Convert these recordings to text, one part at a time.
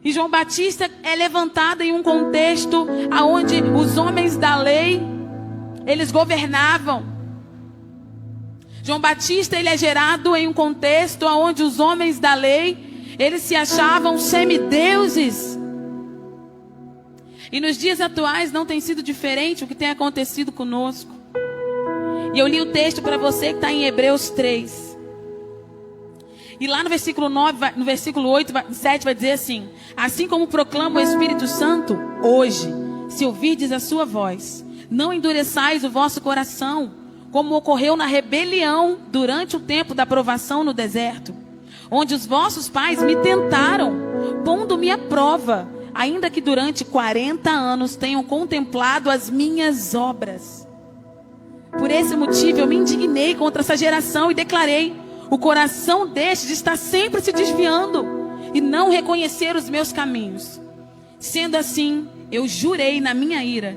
E João Batista é levantado em um contexto onde os homens da lei, eles governavam. João Batista, ele é gerado em um contexto onde os homens da lei, eles se achavam semideuses. E nos dias atuais não tem sido diferente o que tem acontecido conosco. E eu li o texto para você que está em Hebreus 3. E lá no versículo 9, no versículo 8, 7 vai dizer assim: assim como proclama o Espírito Santo, hoje, se ouvirdes a sua voz, não endureçais o vosso coração, como ocorreu na rebelião durante o tempo da provação no deserto, onde os vossos pais me tentaram, pondo-me à prova, ainda que durante 40 anos tenham contemplado as minhas obras. Por esse motivo eu me indignei contra essa geração e declarei: o coração destes está sempre se desviando e não reconhecer os meus caminhos. Sendo assim, eu jurei na minha ira: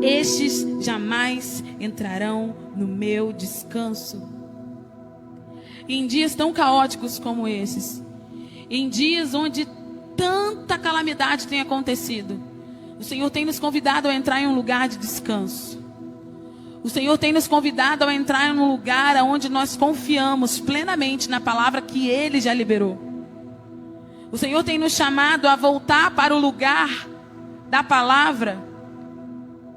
estes jamais entrarão no meu descanso. E em dias tão caóticos como esses, em dias onde tanta calamidade tem acontecido, o Senhor tem nos convidado a entrar em um lugar de descanso. O Senhor tem nos convidado a entrar em um lugar onde nós confiamos plenamente na palavra que Ele já liberou. O Senhor tem nos chamado a voltar para o lugar da palavra,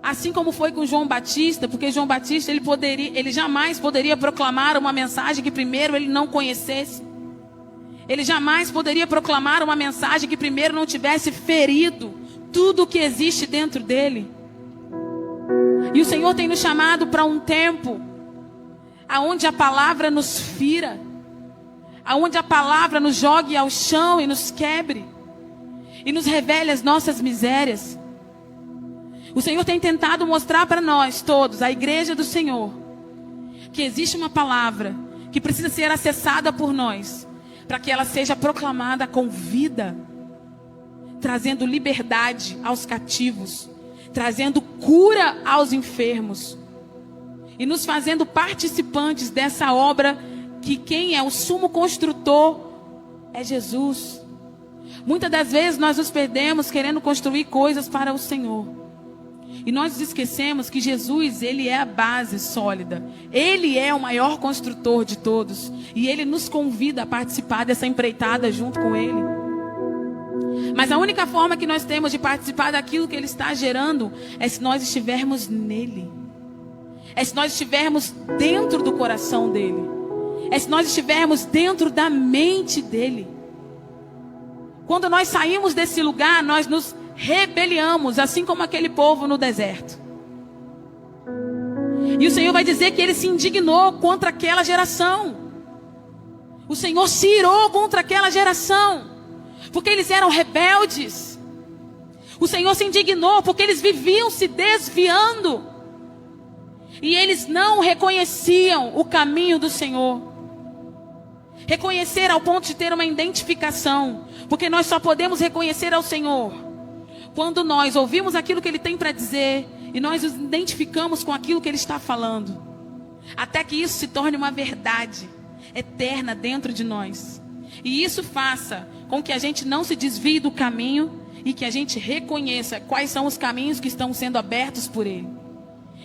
assim como foi com João Batista, porque João Batista ele jamais poderia proclamar uma mensagem que primeiro ele não conhecesse. Ele jamais poderia proclamar uma mensagem que primeiro não tivesse ferido tudo o que existe dentro dele. E o Senhor tem nos chamado para um tempo aonde a palavra nos fira, aonde a palavra nos jogue ao chão e nos quebre, e nos revele as nossas misérias. O Senhor tem tentado mostrar para nós todos, a igreja do Senhor, que existe uma palavra que precisa ser acessada por nós, para que ela seja proclamada com vida, trazendo liberdade aos cativos, trazendo cura aos enfermos e nos fazendo participantes dessa obra que quem é o sumo construtor é Jesus. Muitas das vezes nós nos perdemos querendo construir coisas para o Senhor. E nós nos esquecemos que Jesus, Ele é a base sólida. Ele é o maior construtor de todos. E Ele nos convida a participar dessa empreitada junto com Ele. Mas a única forma que nós temos de participar daquilo que Ele está gerando é se nós estivermos nele. É se nós estivermos dentro do coração dele. É se nós estivermos dentro da mente dele. Quando nós saímos desse lugar, nós nos rebeliamos, assim como aquele povo no deserto. E o Senhor vai dizer que Ele se indignou contra aquela geração. O Senhor se irou contra aquela geração, porque eles eram rebeldes. O Senhor se indignou porque eles viviam se desviando. E eles não reconheciam o caminho do Senhor. Reconhecer ao ponto de ter uma identificação. Porque nós só podemos reconhecer ao Senhor quando nós ouvimos aquilo que Ele tem para dizer e nós nos identificamos com aquilo que Ele está falando. Até que isso se torne uma verdade eterna dentro de nós. E isso faça com que a gente não se desvie do caminho e que a gente reconheça quais são os caminhos que estão sendo abertos por Ele.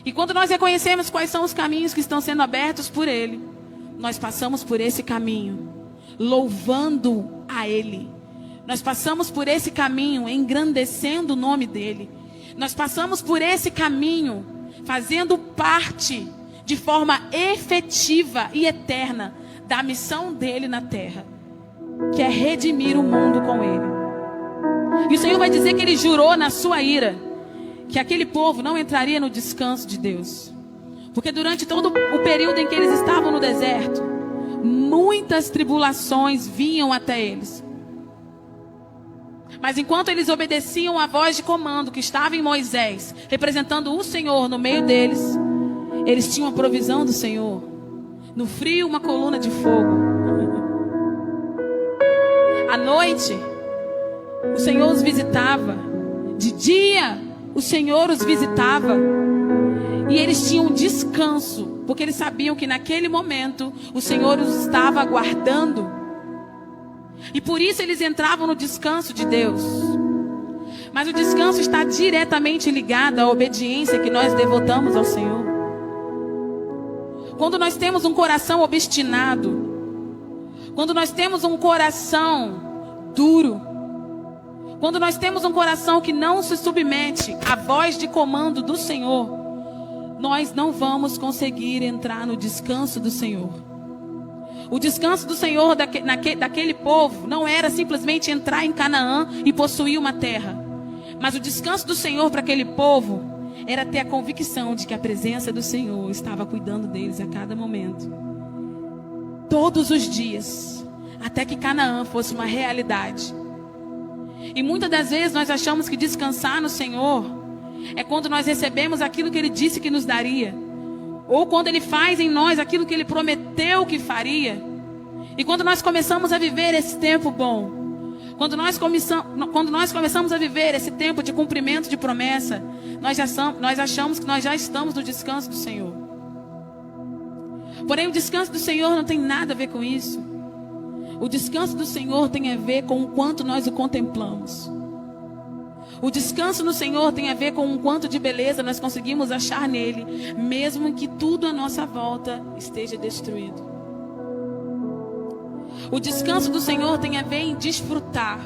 E quando nós reconhecemos quais são os caminhos que estão sendo abertos por Ele, nós passamos por esse caminho, louvando a Ele. Nós passamos por esse caminho, engrandecendo o nome dEle. Nós passamos por esse caminho, fazendo parte, de forma efetiva e eterna, da missão dEle na terra, que é redimir o mundo com Ele. E o Senhor vai dizer que Ele jurou na sua ira, que aquele povo não entraria no descanso de Deus. Porque durante todo o período em que eles estavam no deserto, muitas tribulações vinham até eles. Mas enquanto eles obedeciam à voz de comando que estava em Moisés, representando o Senhor no meio deles, eles tinham a provisão do Senhor. No frio, uma coluna de fogo. À noite, o Senhor os visitava. De dia, o Senhor os visitava. E eles tinham descanso, porque eles sabiam que naquele momento o Senhor os estava aguardando. E por isso eles entravam no descanso de Deus. Mas o descanso está diretamente ligado à obediência que nós devotamos ao Senhor. Quando nós temos um coração obstinado, quando nós temos um coração duro, quando nós temos um coração que não se submete à voz de comando do Senhor, nós não vamos conseguir entrar no descanso do Senhor. O descanso do Senhor daquele povo não era simplesmente entrar em Canaã e possuir uma terra. Mas o descanso do Senhor para aquele povo era ter a convicção de que a presença do Senhor estava cuidando deles a cada momento. Todos os dias, até que Canaã fosse uma realidade. E muitas das vezes nós achamos que descansar no Senhor é quando nós recebemos aquilo que Ele disse que nos daria, ou quando Ele faz em nós aquilo que Ele prometeu que faria. E quando nós começamos a viver esse tempo bom, quando nós começamos a viver esse tempo de cumprimento de promessa, nós achamos que nós já estamos no descanso do Senhor. Porém, o descanso do Senhor não tem nada a ver com isso. O descanso do Senhor tem a ver com o quanto nós o contemplamos. O descanso no Senhor tem a ver com o quanto de beleza nós conseguimos achar nele, mesmo que tudo à nossa volta esteja destruído. O descanso do Senhor tem a ver em desfrutar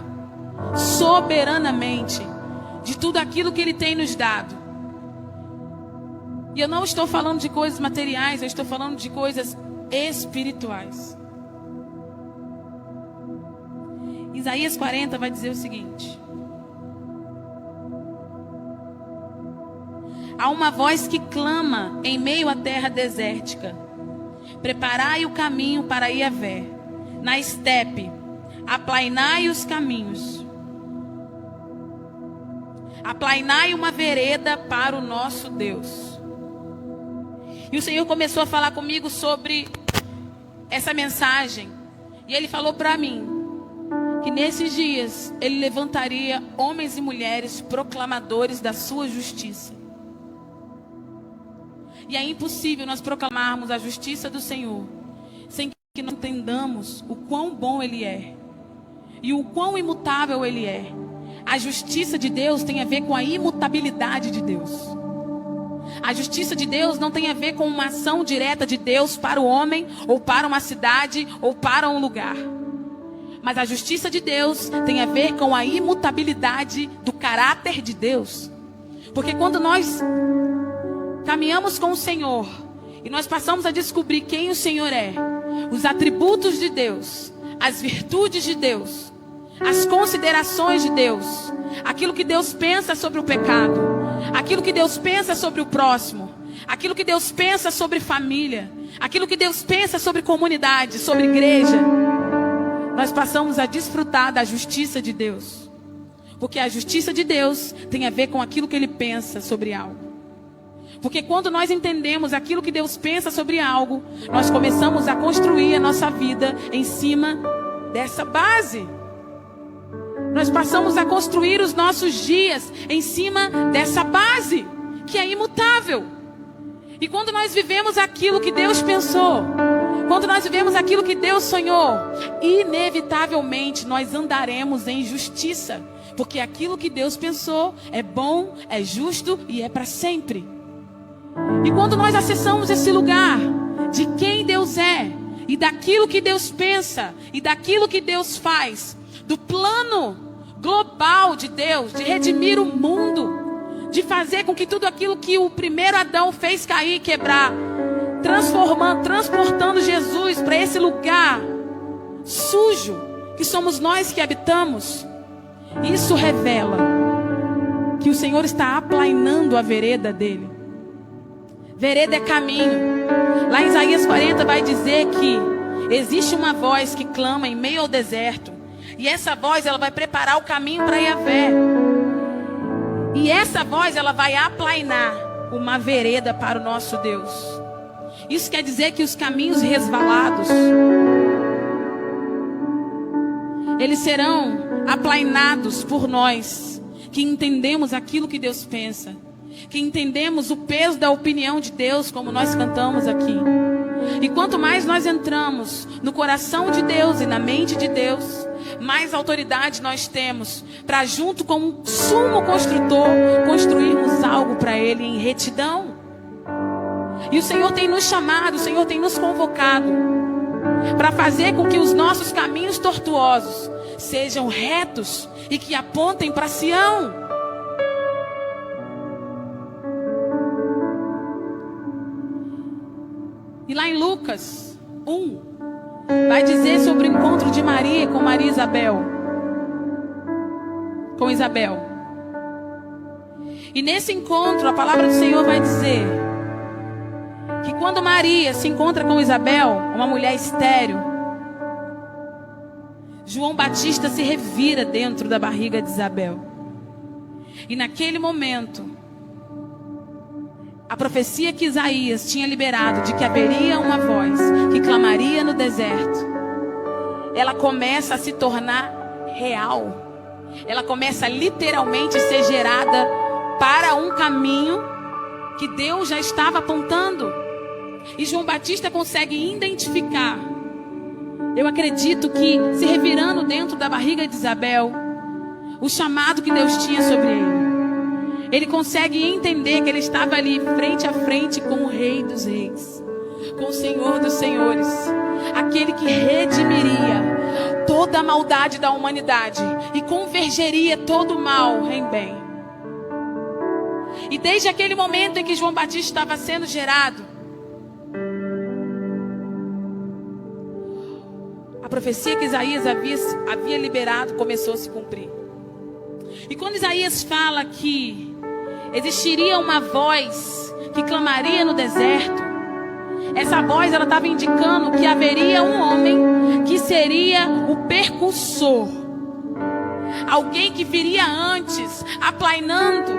soberanamente de tudo aquilo que Ele tem nos dado. E eu não estou falando de coisas materiais, eu estou falando de coisas espirituais. Isaías 40 vai dizer o seguinte: há uma voz que clama em meio à terra desértica: preparai o caminho para Yahvé, na estepe, aplainai os caminhos, aplainai uma vereda para o nosso Deus. E o Senhor começou a falar comigo sobre essa mensagem, e Ele falou para mim que nesses dias Ele levantaria homens e mulheres proclamadores da sua justiça. E é impossível nós proclamarmos a justiça do Senhor sem que nós entendamos o quão bom Ele é e o quão imutável Ele é. A justiça de Deus tem a ver com a imutabilidade de Deus. A justiça de Deus não tem a ver com uma ação direta de Deus para o homem, ou para uma cidade, ou para um lugar. Mas a justiça de Deus tem a ver com a imutabilidade do caráter de Deus. Porque quando nós caminhamos com o Senhor e nós passamos a descobrir quem o Senhor é, os atributos de Deus, as virtudes de Deus, as considerações de Deus, aquilo que Deus pensa sobre o pecado, aquilo que Deus pensa sobre o próximo, aquilo que Deus pensa sobre família, aquilo que Deus pensa sobre comunidade, sobre igreja, nós passamos a desfrutar da justiça de Deus. Porque a justiça de Deus tem a ver com aquilo que Ele pensa sobre algo. Porque quando nós entendemos aquilo que Deus pensa sobre algo, nós começamos a construir a nossa vida em cima dessa base. Nós passamos a construir os nossos dias em cima dessa base, que é imutável. E quando nós vivemos aquilo que Deus pensou, quando nós vivemos aquilo que Deus sonhou, inevitavelmente nós andaremos em justiça. Porque aquilo que Deus pensou é bom, é justo e é para sempre. E quando nós acessamos esse lugar de quem Deus é, e daquilo que Deus pensa, e daquilo que Deus faz, do plano global de Deus, de redimir o mundo, de fazer com que tudo aquilo que o primeiro Adão fez cair e quebrar, transportando Jesus para esse lugar sujo, que somos nós que habitamos, isso revela que o Senhor está aplainando a vereda dele. Vereda é caminho. Lá em Isaías 40 vai dizer que existe uma voz que clama em meio ao deserto. E essa voz, ela vai preparar o caminho para Yahvé. E essa voz, ela vai aplainar uma vereda para o nosso Deus. Isso quer dizer que os caminhos resvalados, eles serão aplainados por nós, que entendemos aquilo que Deus pensa, que entendemos o peso da opinião de Deus, como nós cantamos aqui. E quanto mais nós entramos no coração de Deus e na mente de Deus, mais autoridade nós temos para, junto com um sumo construtor, construirmos algo para Ele em retidão. E o Senhor tem nos chamado, o Senhor tem nos convocado para fazer com que os nossos caminhos tortuosos sejam retos e que apontem para Sião. E lá em Lucas 1, vai dizer sobre o encontro de Maria com Isabel. E nesse encontro, a palavra do Senhor vai dizer que quando Maria se encontra com Isabel, uma mulher estéril, João Batista se revira dentro da barriga de Isabel. E naquele momento, a profecia que Isaías tinha liberado de que haveria uma voz que clamaria no deserto, ela começa a se tornar real. Ela começa a literalmente ser gerada para um caminho que Deus já estava apontando. E João Batista consegue identificar, eu acredito que se revirando dentro da barriga de Isabel, o chamado que Deus tinha sobre ele. Ele consegue entender que ele estava ali frente a frente com o Rei dos Reis, com o Senhor dos Senhores, aquele que redimiria toda a maldade da humanidade e convergeria todo o mal em bem. E desde aquele momento em que João Batista estava sendo gerado, a profecia que Isaías havia liberado começou a se cumprir. E quando Isaías fala que existiria uma voz que clamaria no deserto, essa voz ela estava indicando que haveria um homem que seria o percursor, alguém que viria antes, aplainando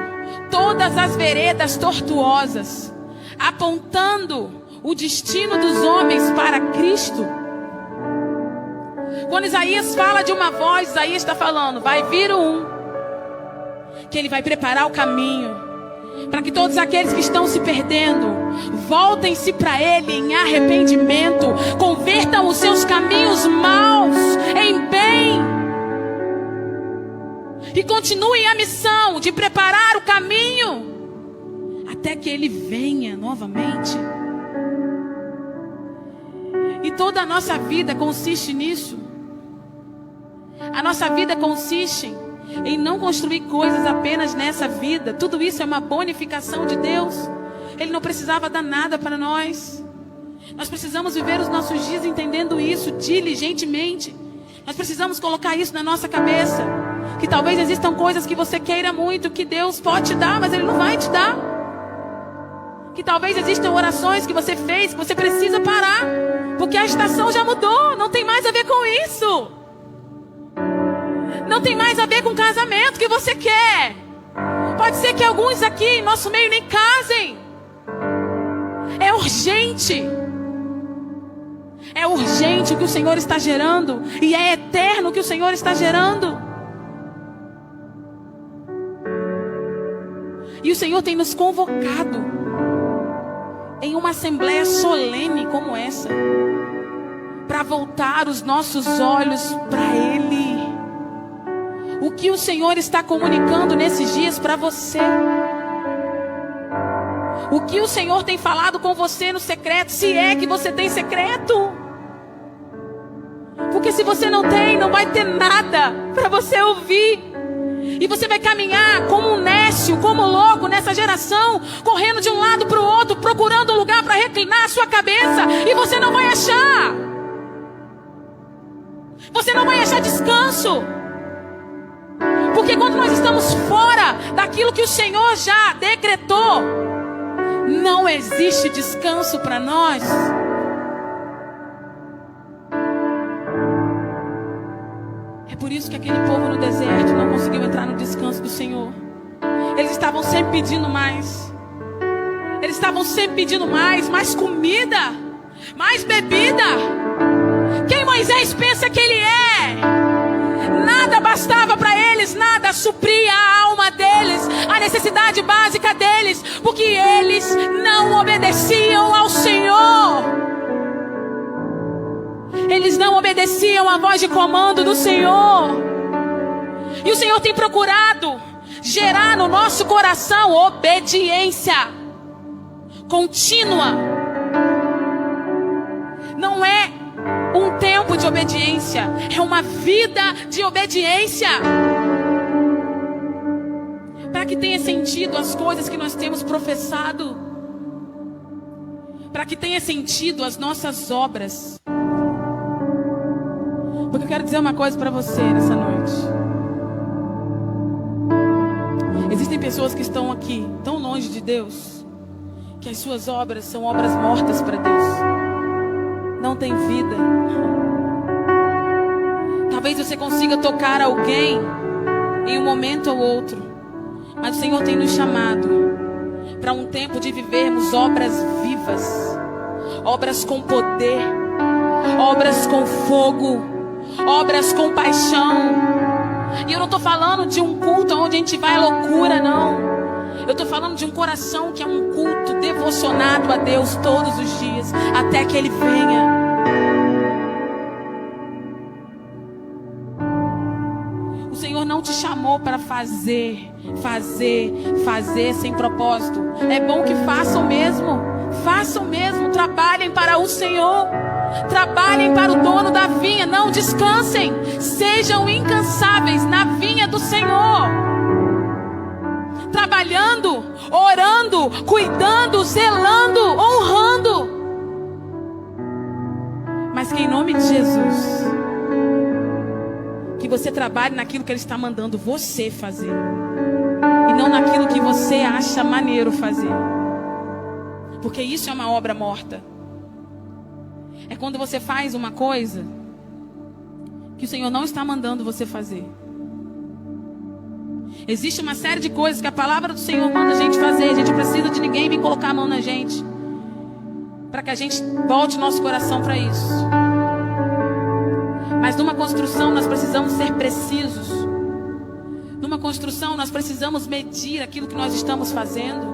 todas as veredas tortuosas, apontando o destino dos homens para Cristo. Quando Isaías fala de uma voz, Isaías está falando, vai vir que ele vai preparar o caminho para que todos aqueles que estão se perdendo voltem-se para Ele em arrependimento, convertam os seus caminhos maus em bem e continuem a missão de preparar o caminho até que Ele venha novamente. E toda a nossa vida consiste nisso. A nossa vida consiste em não construir coisas apenas nessa vida. Tudo isso é uma bonificação de Deus. Ele não precisava dar nada para nós. Nós precisamos viver os nossos dias entendendo isso diligentemente. Nós precisamos colocar isso na nossa cabeça, que talvez existam coisas que você queira muito, que Deus pode te dar, mas Ele não vai te dar. Que talvez existam orações que você fez, que você precisa parar, porque a estação já mudou. Não tem mais a ver com isso. Não tem mais a ver com o casamento que você quer. Pode ser que alguns aqui em nosso meio nem casem. É urgente. É urgente o que o Senhor está gerando. E é eterno o que o Senhor está gerando. E o Senhor tem nos convocado em uma assembleia solene como essa, para voltar os nossos olhos para Ele. O que o Senhor está comunicando nesses dias para você? O que o Senhor tem falado com você no secreto? Se é que você tem secreto. Porque se você não tem, não vai ter nada para você ouvir. E você vai caminhar como um nécio, como louco nessa geração, correndo de um lado para o outro, procurando um lugar para reclinar a sua cabeça. E você não vai achar. Você não vai achar descanso. Porque quando nós estamos fora daquilo que o Senhor já decretou, não existe descanso para nós. É por isso que aquele povo no deserto não conseguiu entrar no descanso do Senhor. Eles estavam sempre pedindo mais. Eles estavam sempre pedindo mais comida, mais bebida. Quem Moisés pensa que ele é? Nada bastava para eles, nada supria a alma deles, a necessidade básica deles, porque eles não obedeciam ao Senhor. Eles não obedeciam é uma voz de comando do Senhor. E o Senhor tem procurado gerar no nosso coração obediência contínua. Não é um tempo de obediência, é uma vida de obediência. Para que tenha sentido as coisas que nós temos professado. Para que tenha sentido as nossas obras. Porque eu quero dizer uma coisa para você nessa noite. Existem pessoas que estão aqui, tão longe de Deus, que as suas obras são obras mortas para Deus. Não tem vida. Talvez você consiga tocar alguém em um momento ou outro. Mas o Senhor tem nos chamado para um tempo de vivermos obras vivas. Obras com poder. Obras com fogo. Obras com paixão. E eu não estou falando de um culto onde a gente vai à loucura, não. Eu estou falando de um coração que é um culto devocionado a Deus todos os dias, até que Ele venha. O Senhor não te chamou para fazer sem propósito. É bom que façam mesmo. Façam mesmo, trabalhem para o Senhor. Trabalhem para o dono da vinha, não descansem. Sejam incansáveis na vinha do Senhor. Trabalhando, orando, cuidando, zelando, honrando. Mas que em nome de Jesus, que você trabalhe naquilo que Ele está mandando você fazer. E não naquilo que você acha maneiro fazer. Porque isso é uma obra morta. É quando você faz uma coisa que o Senhor não está mandando você fazer. Existe uma série de coisas que a palavra do Senhor manda a gente fazer. A gente precisa de ninguém vir colocar a mão na gente, para que a gente volte nosso coração para isso. Mas numa construção nós precisamos ser precisos. Numa construção nós precisamos medir aquilo que nós estamos fazendo.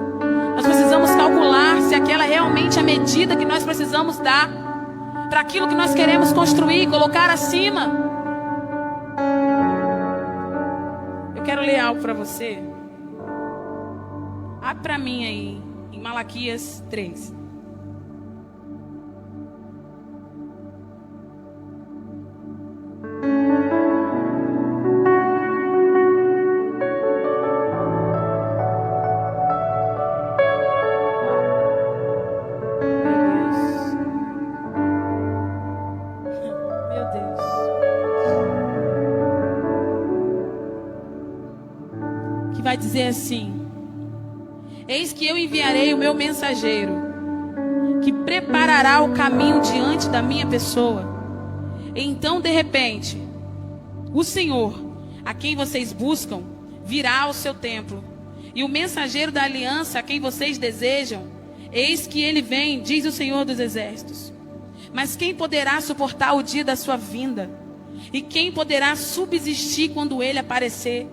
Nós precisamos calcular se aquela é realmente a medida que nós precisamos dar para aquilo que nós queremos construir, colocar acima. Eu quero ler algo para você. Abre para mim aí, em Malaquias 3. Vai dizer assim: eis que eu enviarei o meu mensageiro, que preparará o caminho diante da minha pessoa. E então, de repente, o Senhor, a quem vocês buscam, virá ao seu templo. E o mensageiro da aliança, a quem vocês desejam, eis que ele vem, diz o Senhor dos Exércitos. Mas quem poderá suportar o dia da sua vinda? E quem poderá subsistir quando ele aparecer?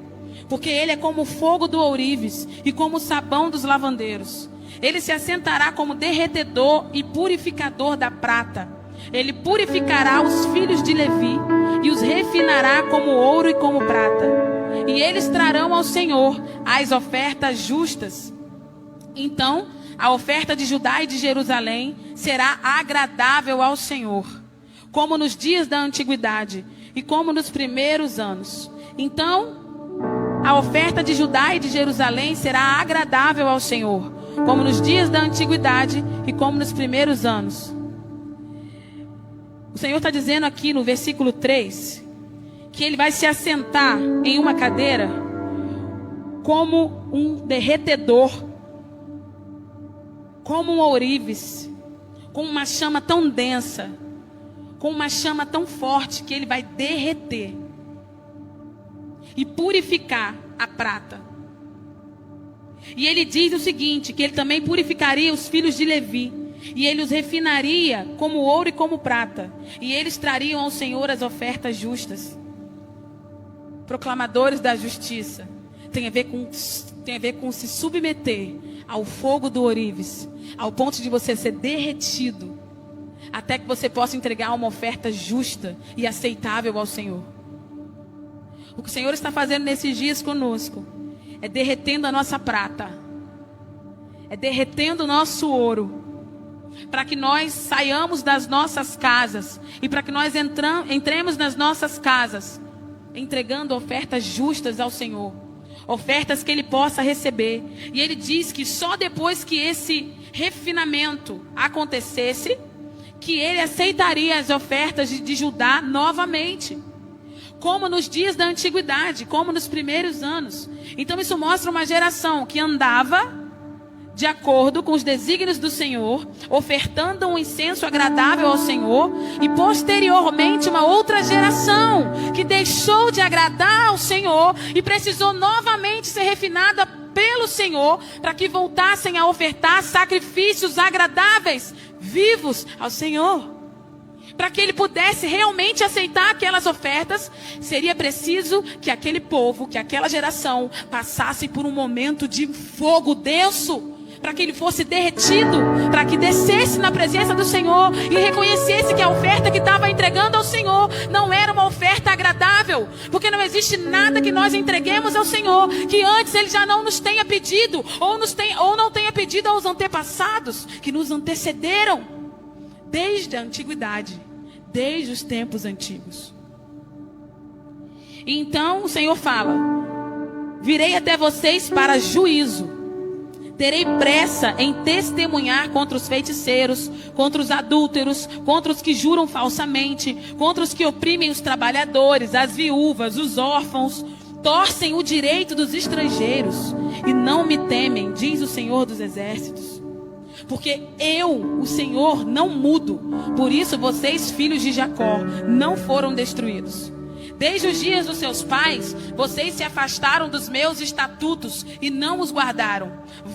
Porque ele é como o fogo do ourives e como o sabão dos lavandeiros. Ele se assentará como derretedor e purificador da prata. Ele purificará os filhos de Levi e os refinará como ouro e como prata. E eles trarão ao Senhor as ofertas justas. Então, a oferta de Judá e de Jerusalém será agradável ao Senhor, como nos dias da antiguidade e como nos primeiros anos. Então, a oferta de Judá e de Jerusalém será agradável ao Senhor, como nos dias da antiguidade e como nos primeiros anos. O Senhor está dizendo aqui no versículo 3, que Ele vai se assentar em uma cadeira como um derretedor, como um ourives, com uma chama tão densa, com uma chama tão forte que Ele vai derreter e purificar a prata. E ele diz o seguinte, que ele também purificaria os filhos de Levi, e ele os refinaria como ouro e como prata, e eles trariam ao Senhor as ofertas justas. Proclamadores da justiça tem a ver com se submeter ao fogo do ourives, ao ponto de você ser derretido, até que você possa entregar uma oferta justa e aceitável ao Senhor. O que o Senhor está fazendo nesses dias conosco é derretendo a nossa prata, é derretendo o nosso ouro, para que nós saiamos das nossas casas e para que nós entremos nas nossas casas entregando ofertas justas ao Senhor, ofertas que Ele possa receber. E Ele diz que só depois que esse refinamento acontecesse, que Ele aceitaria as ofertas de Judá novamente, como nos dias da antiguidade, como nos primeiros anos. Então isso mostra uma geração que andava de acordo com os desígnios do Senhor, ofertando um incenso agradável ao Senhor, e posteriormente uma outra geração que deixou de agradar ao Senhor e precisou novamente ser refinada pelo Senhor, para que voltassem a ofertar sacrifícios agradáveis, vivos ao Senhor. Para que Ele pudesse realmente aceitar aquelas ofertas, seria preciso que aquele povo, que aquela geração passasse por um momento de fogo denso, para que ele fosse derretido, para que descesse na presença do Senhor e reconhecesse que a oferta que estava entregando ao Senhor não era uma oferta agradável, porque não existe nada que nós entreguemos ao Senhor que antes Ele já não nos tenha pedido, ou não tenha pedido aos antepassados que nos antecederam desde a antiguidade, desde os tempos antigos. E então o Senhor fala: virei até vocês para juízo. Terei pressa em testemunhar contra os feiticeiros, contra os adúlteros, contra os que juram falsamente, contra os que oprimem os trabalhadores, as viúvas, os órfãos, torcem o direito dos estrangeiros e não me temem, diz o Senhor dos Exércitos. Porque eu, o Senhor, não mudo. Por isso vocês, filhos de Jacó, não foram destruídos. Desde os dias dos seus pais, vocês se afastaram dos meus estatutos e não os guardaram.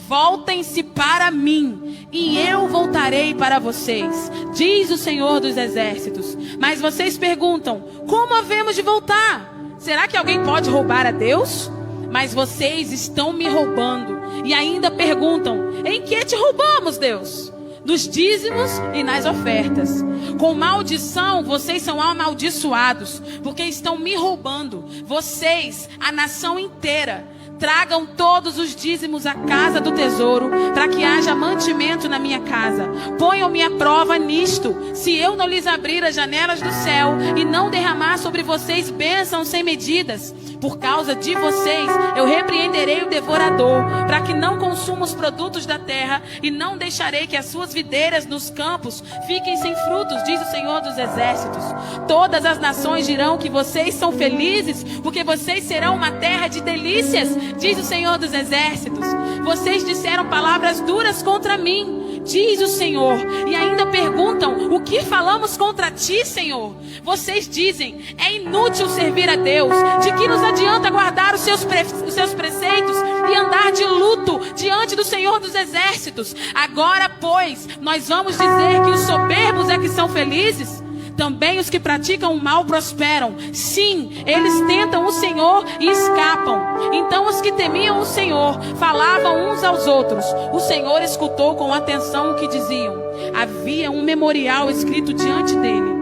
Voltem-se para mim, e eu voltarei para vocês, diz o Senhor dos Exércitos. Mas vocês perguntam: como havemos de voltar? Será que alguém pode roubar a Deus? Mas vocês estão me roubando. E ainda perguntam: em que te roubamos, Deus? Nos dízimos e nas ofertas. Com maldição vocês são amaldiçoados, porque estão me roubando. Vocês, a nação inteira, tragam todos os dízimos à casa do tesouro, para que haja mantimento na minha casa. Ponham-me à prova nisto, se eu não lhes abrir as janelas do céu e não derramar sobre vocês bênçãos sem medidas. Por causa de vocês, eu repreenderei o devorador, para que não consuma os produtos da terra, e não deixarei que as suas videiras nos campos fiquem sem frutos, diz o Senhor dos Exércitos. Todas as nações dirão que vocês são felizes, porque vocês serão uma terra de delícias, diz o Senhor dos Exércitos. Vocês disseram palavras duras contra mim, diz o Senhor, e ainda perguntam: o que falamos contra ti, Senhor? Vocês dizem: é inútil servir a Deus. De que nos adianta guardar os seus preceitos e andar de luto diante do Senhor dos Exércitos? Agora, pois, nós vamos dizer que os soberbos é que são felizes? Também os que praticam o mal prosperam. Sim, eles tentam o Senhor e escapam. Então os que temiam o Senhor falavam uns aos outros. O Senhor escutou com atenção o que diziam. Havia um memorial escrito diante dele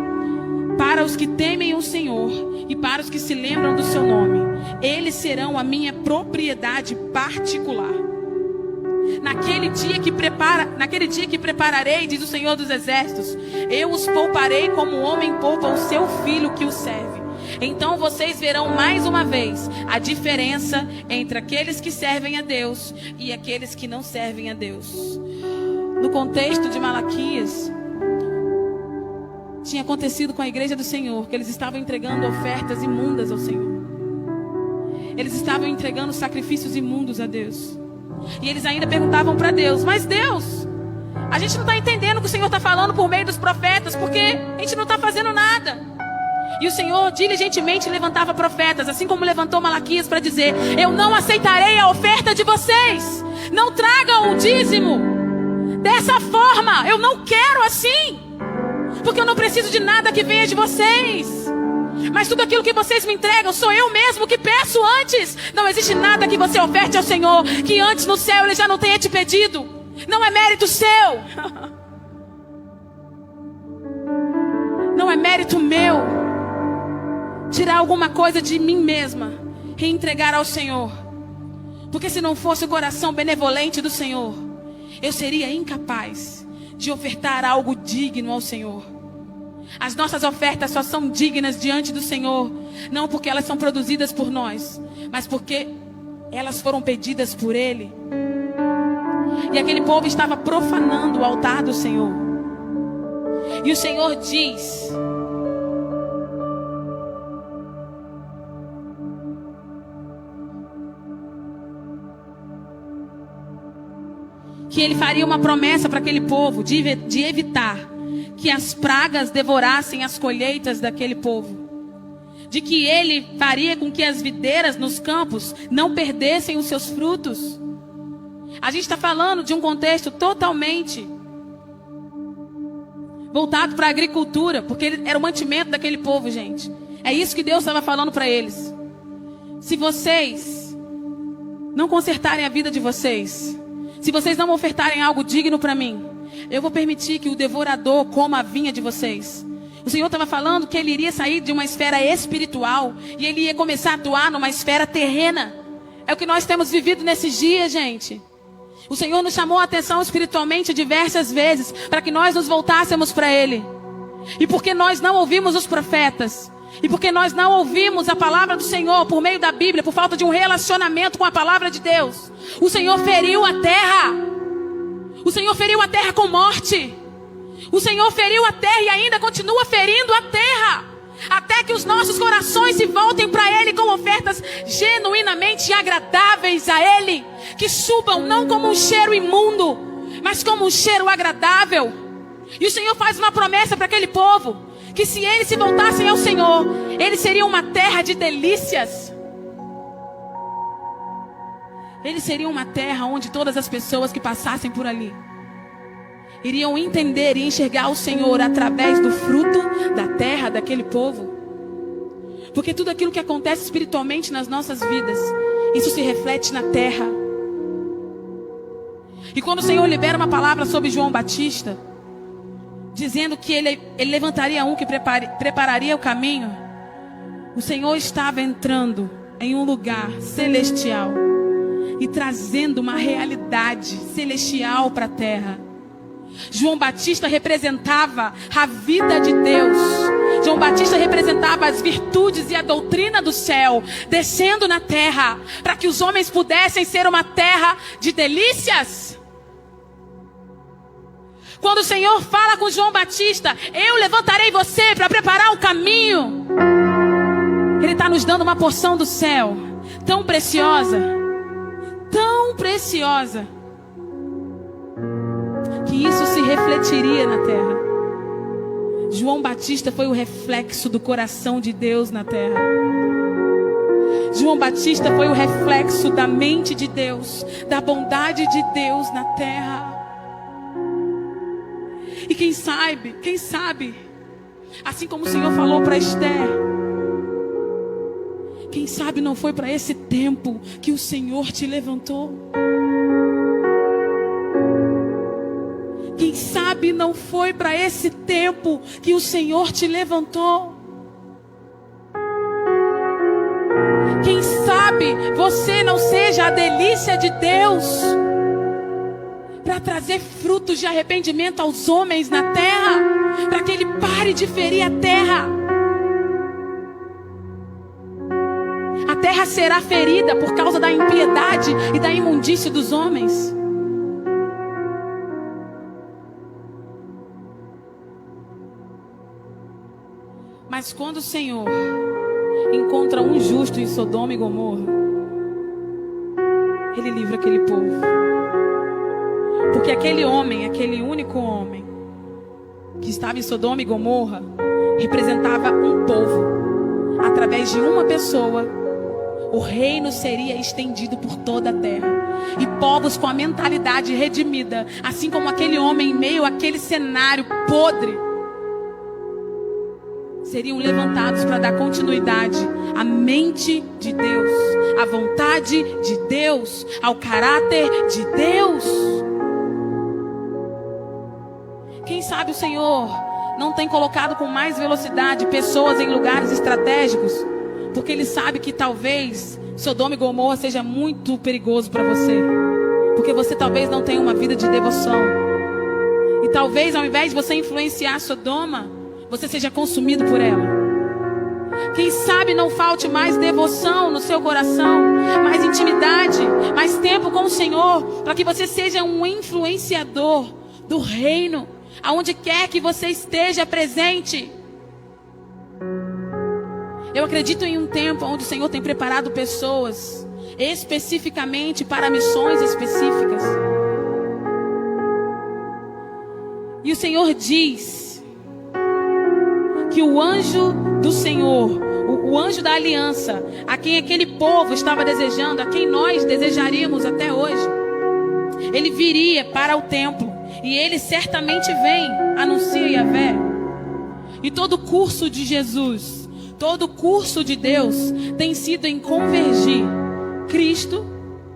para os que temem o Senhor e para os que se lembram do seu nome. Eles serão a minha propriedade particular. Naquele dia que prepararei, diz o Senhor dos Exércitos, eu os pouparei como o homem poupa o seu filho que o serve. Então vocês verão mais uma vez a diferença entre aqueles que servem a Deus e aqueles que não servem a Deus. No contexto de Malaquias, tinha acontecido com a igreja do Senhor, que eles estavam entregando ofertas imundas ao Senhor. Eles estavam entregando sacrifícios imundos a Deus. E eles ainda perguntavam para Deus: mas Deus, a gente não está entendendo o que o Senhor está falando por meio dos profetas, porque a gente não está fazendo nada. E o Senhor diligentemente levantava profetas, assim como levantou Malaquias para dizer: eu não aceitarei a oferta de vocês. Não tragam o dízimo dessa forma. Eu não quero assim, porque eu não preciso de nada que venha de vocês. Mas tudo aquilo que vocês me entregam, sou eu mesmo que peço antes. Não existe nada que você oferte ao Senhor que antes no céu Ele já não tenha te pedido. Não é mérito seu. Não é mérito meu tirar alguma coisa de mim mesma e entregar ao Senhor. Porque se não fosse o coração benevolente do Senhor, eu seria incapaz de ofertar algo digno ao Senhor. As nossas ofertas só são dignas diante do Senhor, não porque elas são produzidas por nós, mas porque elas foram pedidas por Ele. E aquele povo estava profanando o altar do Senhor. E o Senhor diz: que Ele faria uma promessa para aquele povo de evitar que as pragas devorassem as colheitas daquele povo. De que Ele faria com que as videiras nos campos não perdessem os seus frutos. A gente está falando de um contexto totalmente voltado para a agricultura, porque era o mantimento daquele povo, gente. É isso que Deus estava falando para eles. Se vocês não consertarem a vida de vocês, se vocês não ofertarem algo digno para mim, eu vou permitir que o devorador coma a vinha de vocês. O Senhor estava falando que Ele iria sair de uma esfera espiritual e Ele ia começar a atuar numa esfera terrena. É o que nós temos vivido nesses dias, gente. O Senhor nos chamou a atenção espiritualmente diversas vezes para que nós nos voltássemos para Ele. E porque nós não ouvimos os profetas, e porque nós não ouvimos a palavra do Senhor por meio da Bíblia, por falta de um relacionamento com a palavra de Deus, o Senhor feriu a terra. O Senhor feriu a terra com morte. O Senhor feriu a terra e ainda continua ferindo a terra, até que os nossos corações se voltem para Ele com ofertas genuinamente agradáveis a Ele, que subam não como um cheiro imundo, mas como um cheiro agradável. E o Senhor faz uma promessa para aquele povo, que se eles se voltassem ao Senhor, eles seriam uma terra de delícias. Eles seriam uma terra onde todas as pessoas que passassem por ali iriam entender e enxergar o Senhor através do fruto da terra daquele povo. Porque tudo aquilo que acontece espiritualmente nas nossas vidas, isso se reflete na terra. E quando o Senhor libera uma palavra sobre João Batista, dizendo que ele levantaria um que prepararia o caminho, o Senhor estava entrando em um lugar celestial e trazendo uma realidade celestial para a terra. João Batista representava a vida de Deus. João Batista representava as virtudes e a doutrina do céu descendo na terra, para que os homens pudessem ser uma terra de delícias. Quando o Senhor fala com João Batista: eu levantarei você para preparar o caminho, Ele está nos dando uma porção do céu tão preciosa, que isso se refletiria na terra. João Batista foi o reflexo do coração de Deus na terra. João Batista foi o reflexo da mente de Deus, da bondade de Deus na terra. E quem sabe, assim como o Senhor falou para Esther, quem sabe não foi para esse tempo que o Senhor te levantou? Quem sabe não foi para esse tempo que o Senhor te levantou? Quem sabe você não seja a delícia de Deus para trazer frutos de arrependimento aos homens na terra, para que Ele pare de ferir a terra. A terra será ferida por causa da impiedade e da imundície dos homens. Mas quando o Senhor encontra um justo em Sodoma e Gomorra, Ele livra aquele povo. Porque aquele homem, aquele único homem que estava em Sodoma e Gomorra, representava um povo. Através de uma pessoa, o reino seria estendido por toda a terra. E povos com a mentalidade redimida, assim como aquele homem em meio àquele cenário podre, seriam levantados para dar continuidade à mente de Deus, à vontade de Deus, ao caráter de Deus. Quem sabe o Senhor não tem colocado com mais velocidade pessoas em lugares estratégicos? Porque Ele sabe que talvez Sodoma e Gomorra seja muito perigoso para você. Porque você talvez não tenha uma vida de devoção. E talvez ao invés de você influenciar Sodoma, você seja consumido por ela. Quem sabe não falte mais devoção no seu coração, mais intimidade, mais tempo com o Senhor, para que você seja um influenciador do reino, aonde quer que você esteja presente. Eu acredito em um tempo onde o Senhor tem preparado pessoas especificamente para missões específicas. E o Senhor diz que o anjo do Senhor, o anjo da aliança, a quem aquele povo estava desejando, a quem nós desejaríamos até hoje, ele viria para o templo. E ele certamente vem, anuncia Yahvé. E todo o curso de Jesus, todo o curso de Deus tem sido em convergir Cristo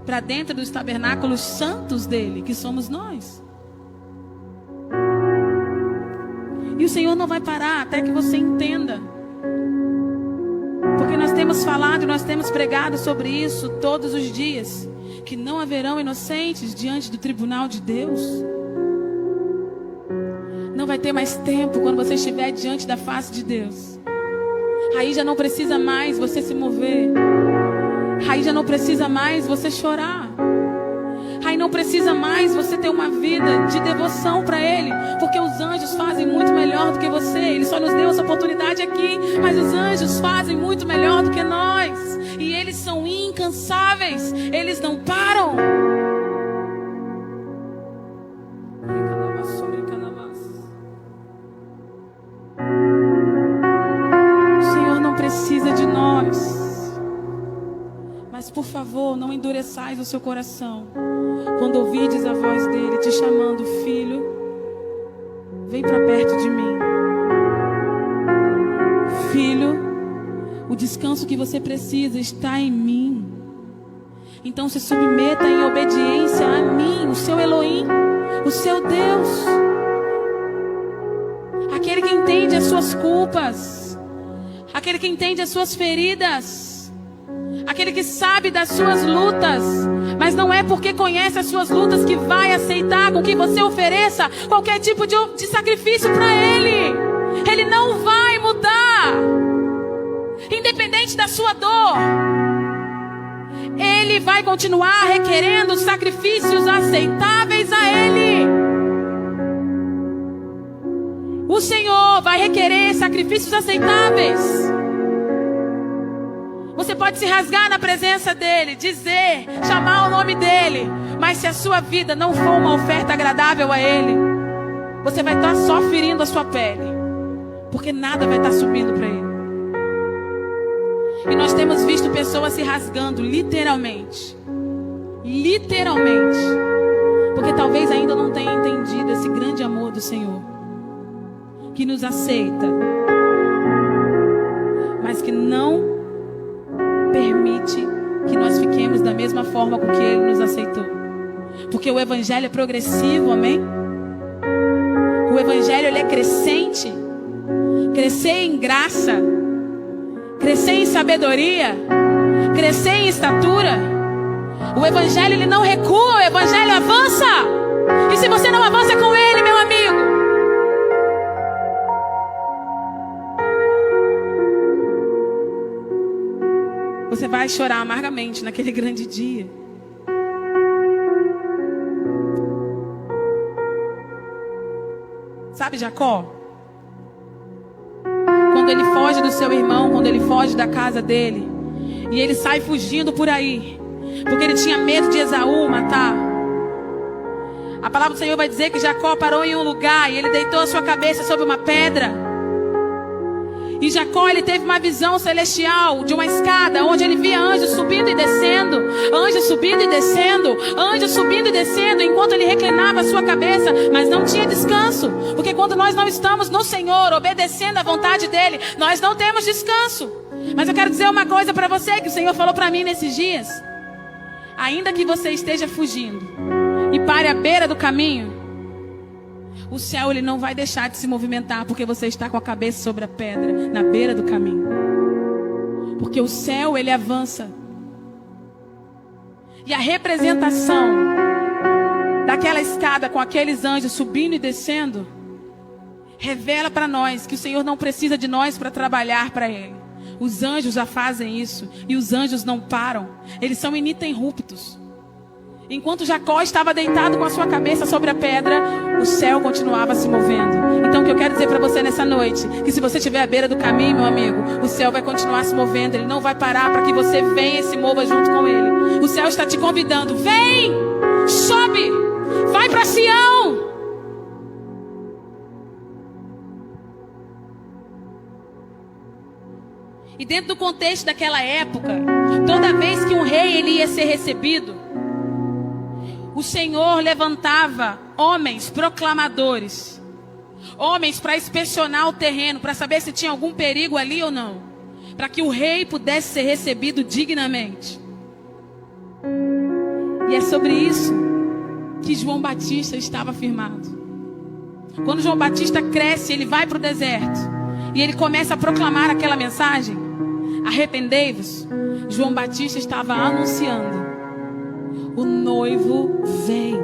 para dentro dos tabernáculos santos dele, que somos nós. E o Senhor não vai parar até que você entenda. Porque nós temos falado, nós temos pregado sobre isso todos os dias, que não haverão inocentes diante do tribunal de Deus. Não vai ter mais tempo quando você estiver diante da face de Deus. Aí já não precisa mais você se mover. Aí já não precisa mais você chorar. Aí não precisa mais você ter uma vida de devoção para Ele. Porque os anjos fazem muito melhor do que você. Ele só nos deu essa oportunidade aqui. Mas os anjos fazem muito melhor do que nós. E eles são incansáveis. Eles não param. Precisa de nós. Mas por favor, não endureçais o seu coração quando ouvirdes a voz dele te chamando: filho, vem para perto de mim. Filho, o descanso que você precisa está em mim. Então se submeta em obediência a mim, o seu Elohim, o seu Deus, aquele que entende as suas culpas, aquele que entende as suas feridas, aquele que sabe das suas lutas, mas não é porque conhece as suas lutas que vai aceitar com que você ofereça qualquer tipo de sacrifício para Ele. Ele não vai mudar, independente da sua dor. Ele vai continuar requerendo sacrifícios aceitáveis a Ele. O Senhor vai requerer sacrifícios aceitáveis. Você pode se rasgar na presença dEle, dizer, chamar o nome dEle, mas se a sua vida não for uma oferta agradável a Ele, você vai estar só ferindo a sua pele, porque nada vai estar subindo para Ele. E nós temos visto pessoas se rasgando, literalmente, porque talvez ainda não tenha entendido esse grande amor do Senhor, que nos aceita, mas que não permite que nós fiquemos da mesma forma com que Ele nos aceitou. Porque o Evangelho é progressivo, amém? O Evangelho, ele é crescente. Crescer em graça, crescer em sabedoria, crescer em estatura. O Evangelho, ele não recua, o Evangelho avança. E se você não avança com Ele, meu amigo, você vai chorar amargamente naquele grande dia. Sabe Jacó? Quando ele foge do seu irmão, quando ele foge da casa dele, e ele sai fugindo por aí, porque ele tinha medo de Esaú matar. A palavra do Senhor vai dizer que Jacó parou em um lugar e ele deitou a sua cabeça sobre uma pedra. E Jacó, ele teve uma visão celestial de uma escada, onde ele via anjos subindo e descendo, anjos subindo e descendo, anjos subindo e descendo, enquanto ele reclinava a sua cabeça, mas não tinha descanso. Porque quando nós não estamos no Senhor, obedecendo à vontade dEle, nós não temos descanso. Mas eu quero dizer uma coisa para você, que o Senhor falou para mim nesses dias. Ainda que você esteja fugindo e pare à beira do caminho, o céu ele não vai deixar de se movimentar porque você está com a cabeça sobre a pedra, na beira do caminho. Porque o céu ele avança. E a representação daquela escada com aqueles anjos subindo e descendo revela para nós que o Senhor não precisa de nós para trabalhar para Ele. Os anjos já fazem isso. E os anjos não param. Eles são ininterruptos. Enquanto Jacó estava deitado com a sua cabeça sobre a pedra, o céu continuava se movendo. Então o que eu quero dizer para você nessa noite, que se você estiver à beira do caminho, meu amigo, o céu vai continuar se movendo. Ele não vai parar para que você venha e se mova junto com Ele. O céu está te convidando. Vem! Sobe! Vai para Sião! E dentro do contexto daquela época, toda vez que um rei ele ia ser recebido, o Senhor levantava homens proclamadores, homens para inspecionar o terreno, para saber se tinha algum perigo ali ou não, para que o rei pudesse ser recebido dignamente. E é sobre isso que João Batista estava firmado. Quando João Batista cresce, ele vai para o deserto e ele começa a proclamar aquela mensagem: arrependei-vos. João Batista estava anunciando: o noivo vem.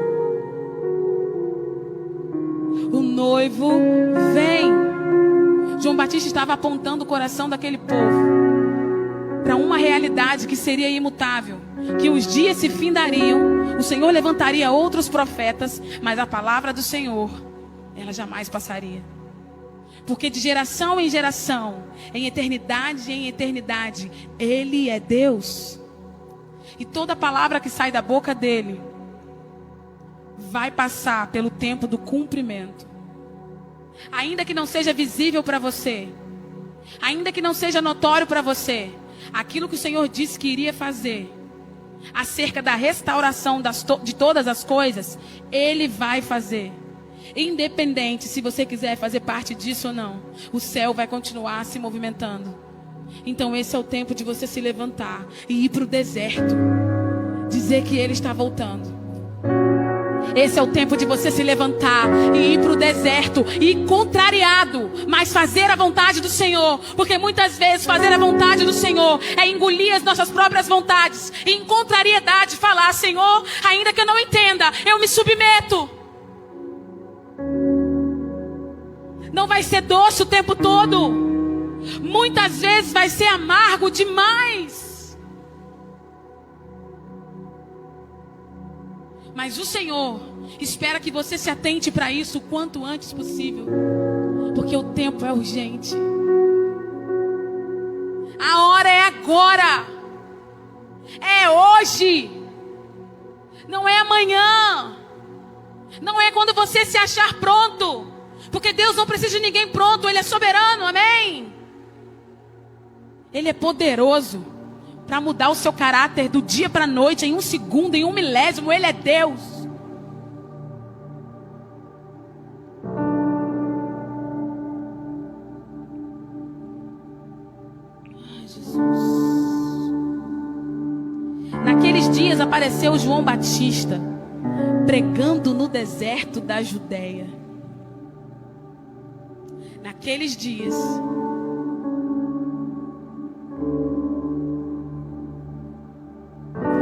O noivo vem. João Batista estava apontando o coração daquele povo para uma realidade que seria imutável, que os dias se findariam, o Senhor levantaria outros profetas, mas a palavra do Senhor, ela jamais passaria. Porque de geração em geração, em eternidade, Ele é Deus. E toda palavra que sai da boca dele vai passar pelo tempo do cumprimento. Ainda que não seja visível para você, ainda que não seja notório para você, aquilo que o Senhor disse que iria fazer, acerca da restauração de todas as coisas, Ele vai fazer. Independente se você quiser fazer parte disso ou não, o céu vai continuar se movimentando. Então esse é o tempo de você se levantar e ir para o deserto, dizer que Ele está voltando. Esse é o tempo de você se levantar e ir para o deserto, e contrariado, mas fazer a vontade do Senhor. Porque muitas vezes fazer a vontade do Senhor é engolir as nossas próprias vontades, e em contrariedade falar: Senhor, ainda que eu não entenda, eu me submeto. Não vai ser doce o tempo todo. Muitas vezes vai ser amargo demais. Mas o Senhor espera que você se atente para isso o quanto antes possível. Porque o tempo é urgente. A hora é agora. É hoje. Não é amanhã. Não é quando você se achar pronto. Porque Deus não precisa de ninguém pronto. Ele é soberano, amém? Ele é poderoso para mudar o seu caráter do dia para a noite, em um segundo, em um milésimo. Ele é Deus. Ai, Jesus. Naqueles dias apareceu João Batista pregando no deserto da Judéia. Naqueles dias,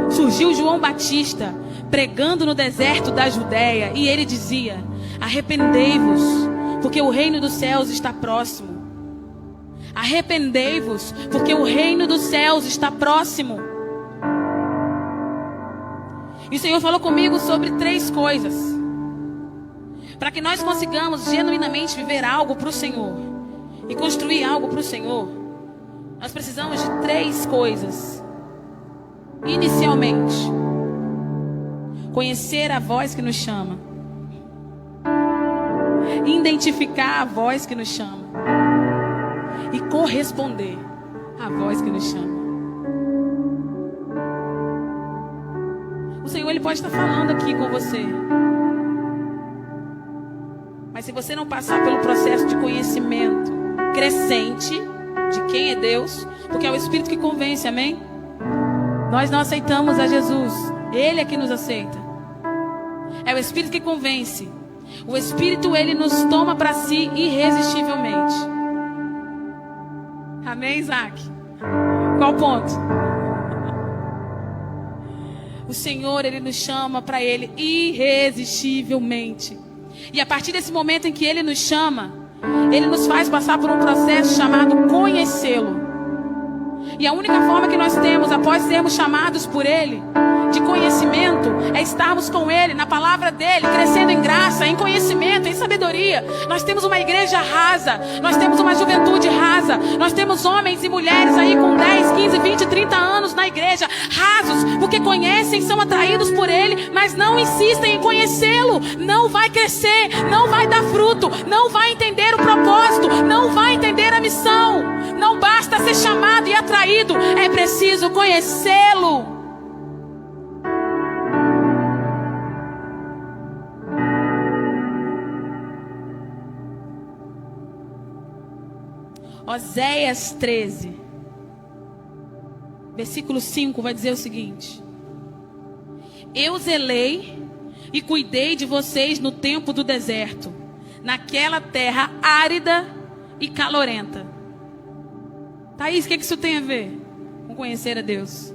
surgiu João Batista pregando no deserto da Judéia, e ele dizia: arrependei-vos, porque o reino dos céus está próximo. Arrependei-vos, porque o reino dos céus está próximo. E o Senhor falou comigo sobre 3 coisas. Para que nós consigamos genuinamente viver algo para o Senhor e construir algo para o Senhor, nós precisamos de 3 coisas. Inicialmente, conhecer a voz que nos chama, identificar a voz que nos chama e corresponder à voz que nos chama. O Senhor, Ele pode estar falando aqui com você, mas se você não passar pelo processo de conhecimento crescente de quem é Deus, porque é o Espírito que convence, amém? Nós não aceitamos a Jesus, Ele é que nos aceita. É o Espírito que convence. O Espírito, ele nos toma para si irresistivelmente. Amém, Isaac? Qual o ponto? O Senhor, ele nos chama para ele irresistivelmente. E a partir desse momento em que ele nos chama, ele nos faz passar por um processo chamado conhecê-lo. E a única forma que nós temos, após sermos chamados por ele, de conhecimento, é estarmos com ele, na palavra dele, crescendo em graça, em conhecimento, em sabedoria. Nós temos uma igreja rasa, nós temos uma juventude rasa, nós temos homens e mulheres aí com 10, 15, 20, 30 anos na igreja, rasos, porque conhecem, são atraídos por ele, mas não insistem em conhecê-lo. Não vai crescer, não vai dar fruto, não vai entender o propósito, não vai entender a missão. Não basta ser chamado e atraído, é preciso conhecê-lo. Oséias 13, versículo 5 vai dizer o seguinte: eu zelei e cuidei de vocês no tempo do deserto, naquela terra árida e calorenta. Thaís, o que isso tem a ver com conhecer a Deus?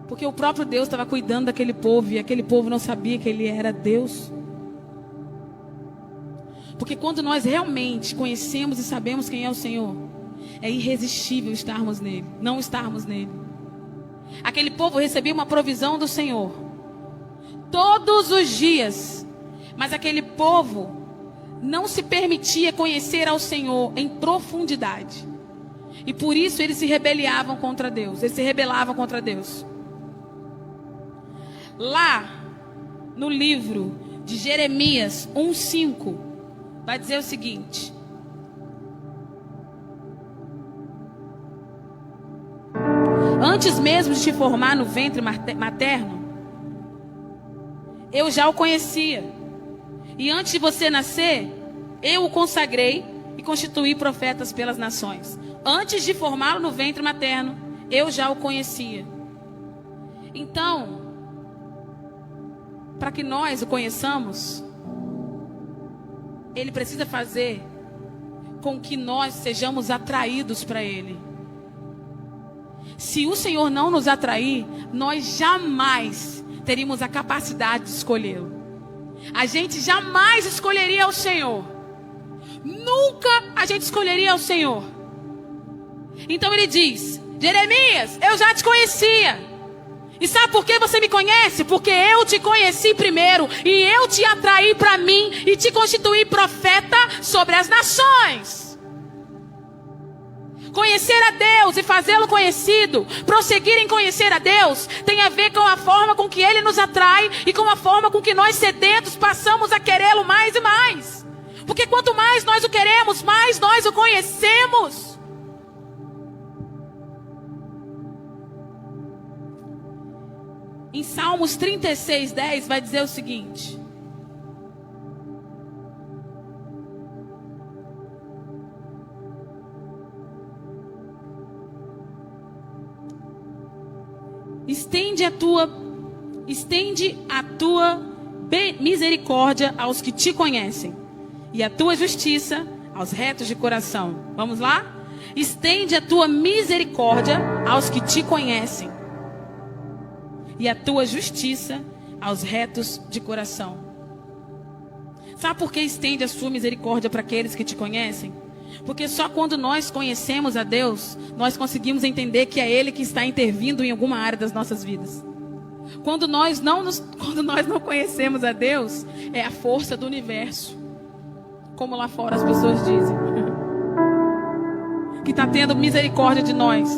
Porque o próprio Deus estava cuidando daquele povo e aquele povo não sabia que ele era Deus. Porque quando nós realmente conhecemos e sabemos quem é o Senhor, é irresistível estarmos nele, não estarmos nele. Aquele povo recebia uma provisão do Senhor todos os dias, mas aquele povo não se permitia conhecer ao Senhor em profundidade. E por isso eles se rebelavam contra Deus. Lá no livro de Jeremias 1:5 vai dizer o seguinte: antes mesmo de te formar no ventre materno, eu já o conhecia. E antes de você nascer, eu o consagrei e constituí profetas pelas nações. Antes de formá-lo no ventre materno, eu já o conhecia. Então, para que nós o conheçamos, ele precisa fazer com que nós sejamos atraídos para ele. Se o Senhor não nos atrair, nós jamais teríamos a capacidade de escolhê-lo. A gente jamais escolheria o Senhor. Nunca a gente escolheria o Senhor. Então ele diz: Jeremias, eu já te conhecia. E sabe por que você me conhece? Porque eu te conheci primeiro e eu te atraí para mim e te constituí profeta sobre as nações. Conhecer a Deus e fazê-lo conhecido, prosseguir em conhecer a Deus, tem a ver com a forma com que Ele nos atrai e com a forma com que nós sedentos passamos a querê-lo mais e mais. Porque quanto mais nós o queremos, mais nós o conhecemos. Em Salmos 36:10 vai dizer o seguinte: estende a tua misericórdia aos que te conhecem, e a tua justiça aos retos de coração. Vamos lá? Estende a tua misericórdia aos que te conhecem, e a tua justiça aos retos de coração. Sabe por que estende a sua misericórdia para aqueles que te conhecem? Porque só quando nós conhecemos a Deus, nós conseguimos entender que é Ele que está intervindo em alguma área das nossas vidas. Quando nós não conhecemos a Deus, é a força do universo, como lá fora as pessoas dizem, que está tendo misericórdia de nós.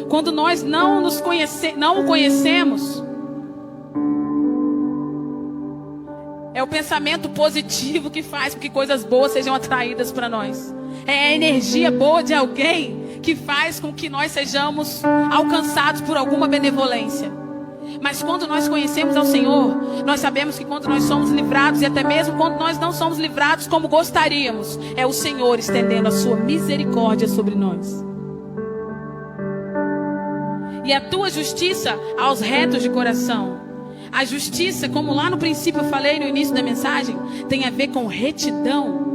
Quando nós não o conhecemos, é o pensamento positivo que faz com que coisas boas sejam atraídas para nós. É a energia boa de alguém que faz com que nós sejamos alcançados por alguma benevolência. Mas quando nós conhecemos ao Senhor, nós sabemos que quando nós somos livrados, e até mesmo quando nós não somos livrados como gostaríamos, é o Senhor estendendo a sua misericórdia sobre nós. E a tua justiça aos retos de coração. A justiça, como lá no princípio eu falei no início da mensagem, tem a ver com retidão.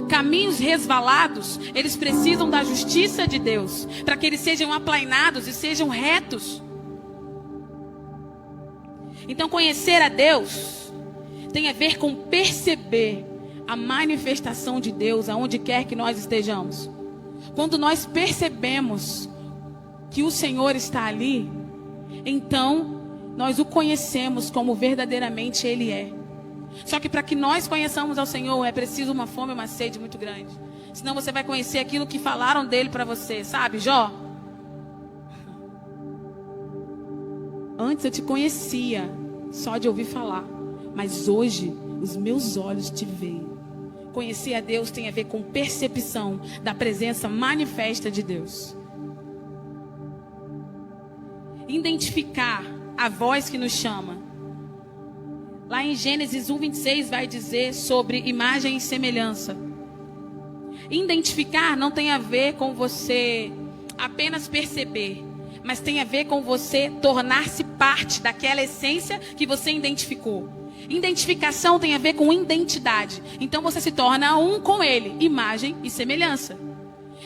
Caminhos resvalados, eles precisam da justiça de Deus, para que eles sejam aplainados e sejam retos. Então conhecer a Deus tem a ver com perceber a manifestação de Deus aonde quer que nós estejamos. Quando nós percebemos que o Senhor está ali, então nós o conhecemos como verdadeiramente Ele é. Só que para que nós conheçamos ao Senhor é preciso uma fome e uma sede muito grande. Senão você vai conhecer aquilo que falaram dele para você, sabe, Jó? Antes eu te conhecia só de ouvir falar, mas hoje os meus olhos te veem. Conhecer a Deus tem a ver com percepção da presença manifesta de Deus. Identificar a voz que nos chama. Lá em Gênesis 1:26 vai dizer sobre imagem e semelhança. Identificar não tem a ver com você apenas perceber, mas tem a ver com você tornar-se parte daquela essência que você identificou. Identificação tem a ver com identidade. Então você se torna um com Ele, imagem e semelhança.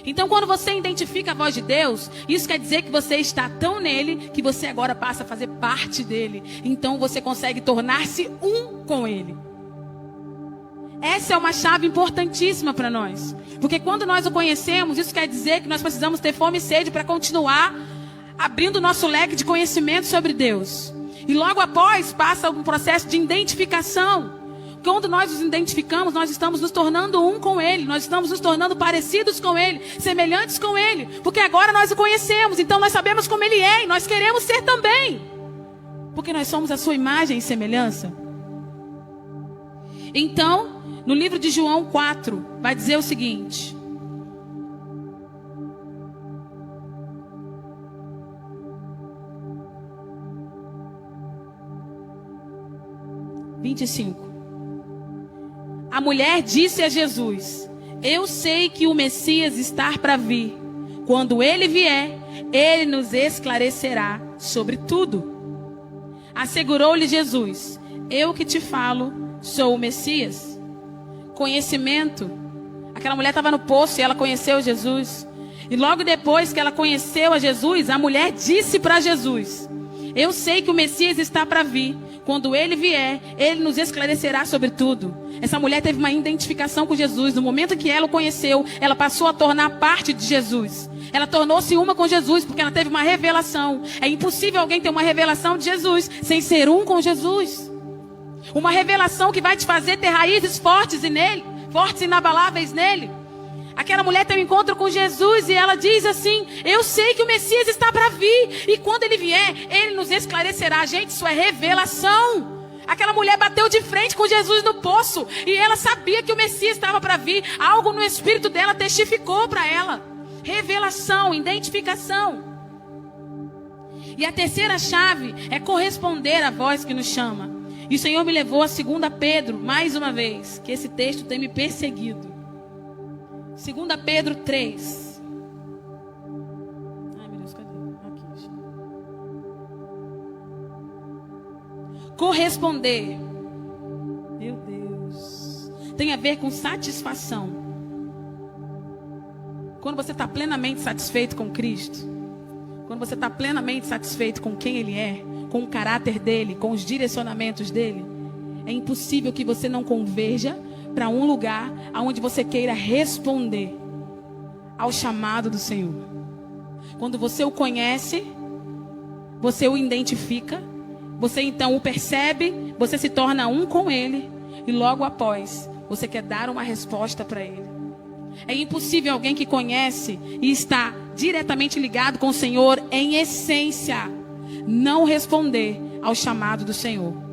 Então quando você identifica a voz de Deus, isso quer dizer que você está tão nele que você agora passa a fazer parte dele. Então você consegue tornar-se um com Ele. Essa é uma chave importantíssima para nós. Porque quando nós o conhecemos, isso quer dizer que nós precisamos ter fome e sede para continuar abrindo o nosso leque de conhecimento sobre Deus. E logo após passa um processo de identificação. Quando nós nos identificamos, nós estamos nos tornando um com Ele. Nós estamos nos tornando parecidos com Ele, semelhantes com Ele. Porque agora nós o conhecemos, então nós sabemos como Ele é e nós queremos ser também. Porque nós somos a sua imagem e semelhança. Então, no livro de João 4, vai dizer o seguinte: a mulher disse a Jesus: eu sei que o Messias está para vir. Quando ele vier, ele nos esclarecerá sobre tudo. Assegurou-lhe Jesus: eu que te falo, sou o Messias. Conhecimento. Aquela mulher estava no poço e ela conheceu Jesus. E logo depois que ela conheceu a Jesus, a mulher disse para Jesus: eu sei que o Messias está para vir. Quando ele vier, ele nos esclarecerá sobre tudo. Essa mulher teve uma identificação com Jesus. No momento que ela o conheceu, ela passou a tornar parte de Jesus. Ela tornou-se uma com Jesus porque ela teve uma revelação. É impossível alguém ter uma revelação de Jesus sem ser um com Jesus. Uma revelação que vai te fazer ter raízes fortes nele, fortes e inabaláveis nele. Aquela mulher tem um encontro com Jesus e ela diz assim: eu sei que o Messias está para vir. E quando ele vier, ele nos esclarecerá. Gente, isso é revelação. Aquela mulher bateu de frente com Jesus no poço. E ela sabia que o Messias estava para vir. Algo no espírito dela testificou para ela. Revelação, identificação. E a terceira chave é corresponder à voz que nos chama. E o Senhor me levou a 2 Pedro, mais uma vez, que esse texto tem me perseguido. 2 Pedro 3. Ai, meu Deus, cadê? Aqui. Corresponder. Meu Deus. Tem a ver com satisfação. Quando você está plenamente satisfeito com Cristo, quando você está plenamente satisfeito com quem Ele é, com o caráter dEle, com os direcionamentos dEle, é impossível que você não converja para um lugar onde você queira responder ao chamado do Senhor. Quando você o conhece, você o identifica, você então o percebe, você se torna um com Ele e logo após você quer dar uma resposta para Ele. É impossível alguém que conhece e está diretamente ligado com o Senhor em essência não responder ao chamado do Senhor.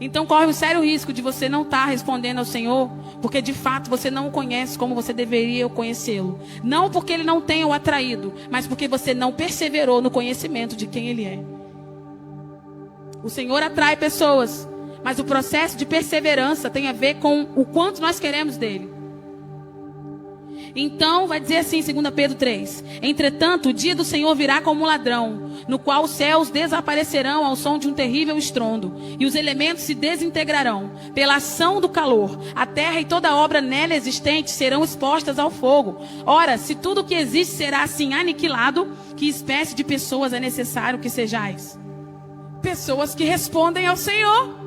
Então corre um sério risco de você não estar respondendo ao Senhor, porque de fato você não o conhece como você deveria conhecê-lo. Não porque Ele não tenha o atraído, mas porque você não perseverou no conhecimento de quem Ele é. O Senhor atrai pessoas, mas o processo de perseverança tem a ver com o quanto nós queremos dEle. Então vai dizer assim, 2 Pedro 3: entretanto, o dia do Senhor virá como um ladrão, no qual os céus desaparecerão ao som de um terrível estrondo, e os elementos se desintegrarão pela ação do calor. A terra e toda obra nela existente serão expostas ao fogo. Ora, se tudo o que existe será assim aniquilado, que espécie de pessoas é necessário que sejais? Pessoas que respondem ao Senhor.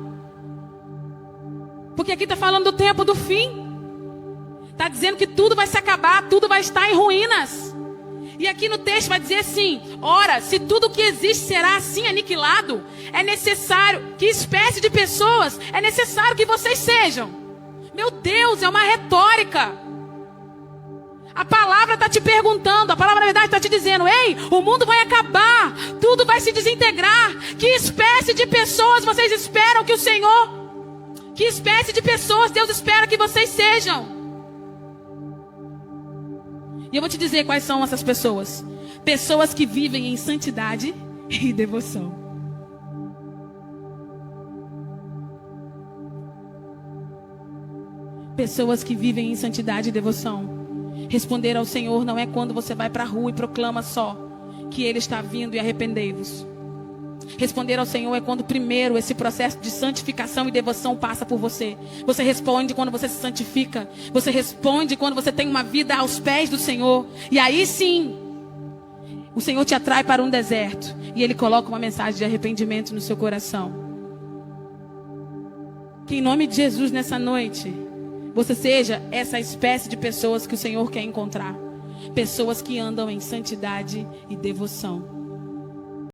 Porque aqui está falando do tempo do fim. Está dizendo que tudo vai se acabar, tudo vai estar em ruínas. E aqui no texto vai dizer assim: ora, se tudo que existe será assim aniquilado, é necessário, que espécie de pessoas é necessário que vocês sejam? Meu Deus, é uma retórica. A palavra está te perguntando, a palavra na verdade está te dizendo: ei, o mundo vai acabar, tudo vai se desintegrar. Que espécie de pessoas vocês esperam que o Senhor, que espécie de pessoas Deus espera que vocês sejam? E eu vou te dizer quais são essas pessoas. Pessoas que vivem em santidade e devoção. Pessoas que vivem em santidade e devoção. Responder ao Senhor não é quando você vai para a rua e proclama só que Ele está vindo e arrependei-vos. Responder ao Senhor é quando primeiro esse processo de santificação e devoção passa por você. Você responde quando você se santifica. Você responde quando você tem uma vida aos pés do Senhor. E aí sim, o Senhor te atrai para um deserto. E Ele coloca uma mensagem de arrependimento no seu coração. Que em nome de Jesus nessa noite, você seja essa espécie de pessoas que o Senhor quer encontrar. Pessoas que andam em santidade e devoção.